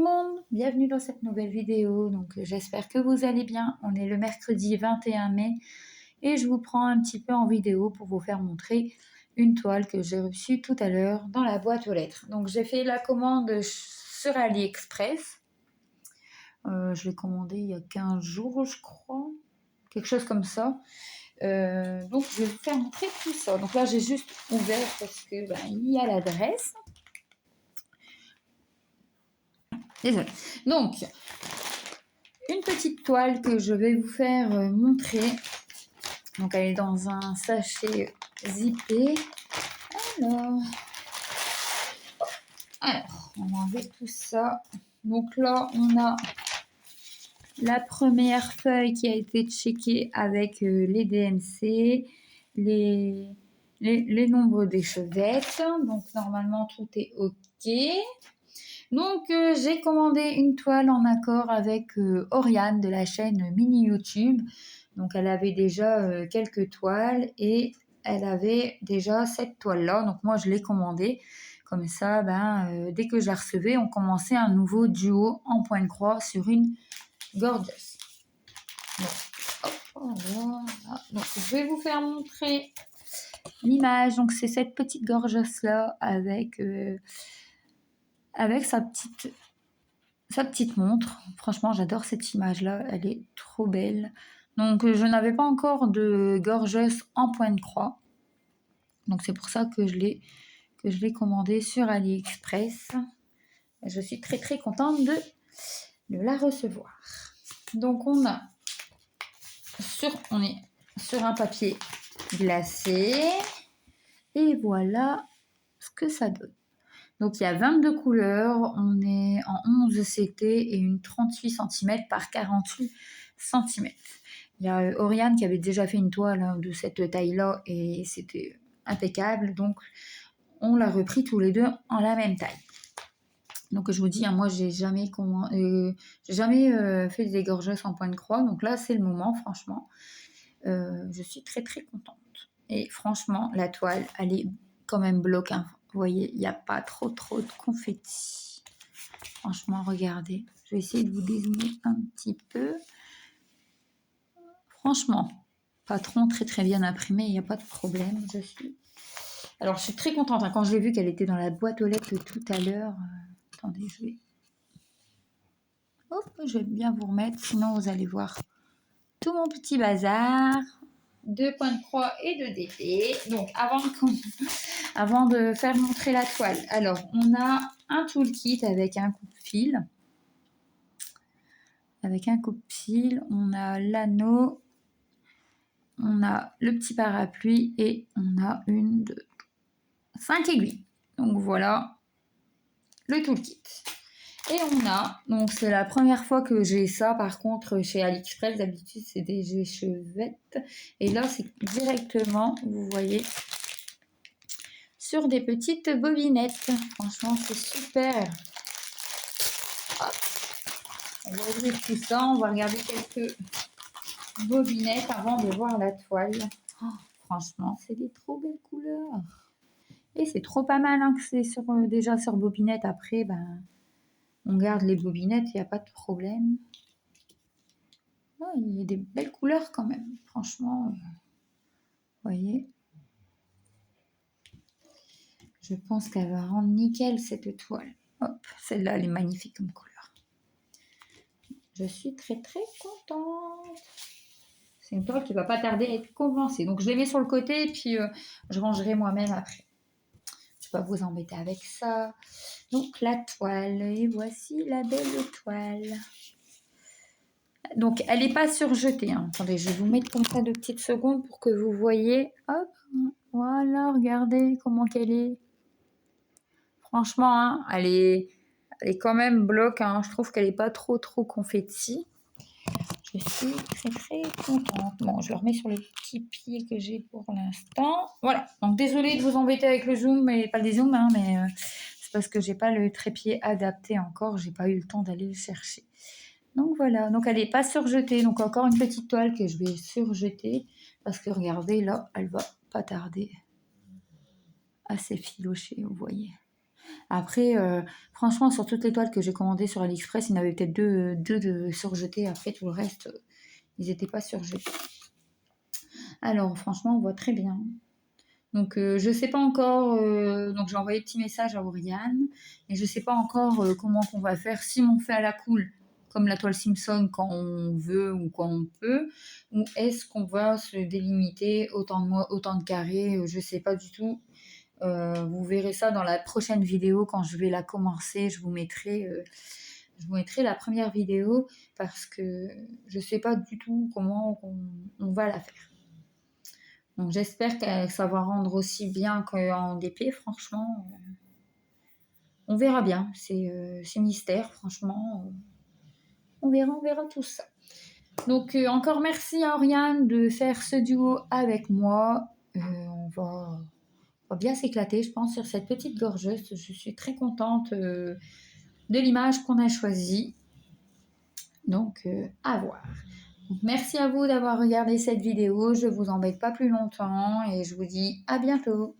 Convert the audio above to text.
monde, bienvenue dans cette nouvelle vidéo. Donc j'espère que vous allez bien. On est le mercredi 21 mai et je vous prends un petit peu en vidéo pour vous faire montrer une toile que j'ai reçue tout à l'heure dans la boîte aux lettres. Donc j'ai fait la commande sur AliExpress. Je l'ai commandé il y a 15 jours je crois, quelque chose comme ça. Donc je vais vous faire montrer tout ça. Donc là j'ai juste ouvert parce que il y a l'adresse. Désolée. Donc, une petite toile que je vais vous faire montrer. Donc, elle est dans un sachet zippé. Alors, on va enlever tout ça. Donc là, on a la première feuille qui a été checkée avec les DMC, les nombres d'échevettes. Donc, normalement, tout est OK. Donc, j'ai commandé une toile en accord avec Oriane de la chaîne Mini YouTube. Donc, elle avait déjà quelques toiles et elle avait déjà cette toile-là. Donc, moi, je l'ai commandée. Comme ça, dès que je la recevais, on commençait un nouveau duo en point de croix sur une gorgeous. Donc, je vais vous faire montrer l'image. Donc, c'est cette petite gorgeous-là avec sa petite montre. Franchement, j'adore cette image-là. Elle est trop belle. Donc, je n'avais pas encore de gorgeous en point de croix. Donc, c'est pour ça que je l'ai commandé sur AliExpress. Je suis très, très contente de la recevoir. Donc, on est sur un papier glacé. Et voilà ce que ça donne. Donc, il y a 22 couleurs. On est en 11 CT et une 38 cm par 48 cm. Il y a Oriane qui avait déjà fait une toile de cette taille-là et c'était impeccable. Donc, on l'a repris tous les deux en la même taille. Donc, je vous dis, moi, j'ai jamais fait des gorgeous en point de croix. Donc là, c'est le moment, franchement. Je suis très, très contente. Et franchement, la toile, elle est quand même bloquée. Vous voyez, il n'y a pas trop de confetti. Franchement, regardez. Je vais essayer de vous dézoomer un petit peu. Franchement, patron très très bien imprimé. Il n'y a pas de problème. Alors, je suis très contente. Quand je l'ai vu qu'elle était dans la boîte aux lettres tout à l'heure. Attendez, je vais bien vous remettre. Sinon, vous allez voir tout mon petit bazar. 2 points de croix et 2 d'épée. Donc, avant de faire montrer la toile, alors, on a un toolkit avec un coupe-fil. On a l'anneau, on a le petit parapluie et on a 5 aiguilles. Donc, voilà le toolkit. Et donc c'est la première fois que j'ai ça, par contre, chez AliExpress, d'habitude, c'est des échevettes. Et là, c'est directement, vous voyez, sur des petites bobinettes. Franchement, c'est super. Hop. On va ouvrir tout ça, on va regarder quelques bobinettes avant de voir la toile. Franchement, c'est des trop belles couleurs. Et c'est trop pas mal que c'est déjà sur bobinette. Après, on garde les bobinettes, il n'y a pas de problème. Il y a des belles couleurs quand même. Franchement, vous voyez. Je pense qu'elle va rendre nickel cette toile. Hop, celle-là, elle est magnifique comme couleur. Je suis très très contente. C'est une toile qui ne va pas tarder à être commencée. Donc je les mets sur le côté et puis je rangerai moi-même après. Je ne vais pas vous embêter avec ça. Donc la toile. Et voici la belle toile. Donc elle n'est pas surjetée. Attendez, je vais vous mettre comme ça 2 petites secondes pour que vous voyez. Hop, voilà, regardez comment qu'elle est. Franchement, elle est quand même bloc. Je trouve qu'elle n'est pas trop confetti. Je suis très très contente. Bon, je le remets sur les petits pieds que j'ai pour l'instant. Voilà. Donc désolée de vous embêter avec le zoom, mais pas le dézoom, mais c'est parce que j'ai pas le trépied adapté encore. J'ai pas eu le temps d'aller le chercher. Donc voilà. Donc elle n'est pas surjetée. Donc encore une petite toile que je vais surjeter parce que regardez là, elle va pas tarder à s'effilocher. Vous voyez. Après, franchement, sur toutes les toiles que j'ai commandées sur AliExpress, il y en avait peut-être deux de surjetés. Après, tout le reste, ils n'étaient pas surjetés. Alors, franchement, on voit très bien. Donc, je sais pas encore. Donc, j'ai envoyé petit message à Oriane. Et je sais pas encore comment qu'on va faire. Si on fait à la cool, comme la toile Simpson, quand on veut ou quand on peut. Ou est-ce qu'on va se délimiter autant de carrés. Je sais pas du tout. Vous verrez ça dans la prochaine vidéo quand je vais la commencer. Je vous mettrai la première vidéo parce que je sais pas du tout comment on va la faire. Donc j'espère que ça va rendre aussi bien qu'en DP, franchement. On verra bien, c'est mystère, franchement. On verra tout ça. Donc encore merci à Oriane de faire ce duo avec moi. On va bien s'éclater, je pense, sur cette petite gorgeuse. Je suis très contente de l'image qu'on a choisie. Donc à voir. Donc, merci à vous d'avoir regardé cette vidéo. Je vous embête pas plus longtemps et je vous dis à bientôt.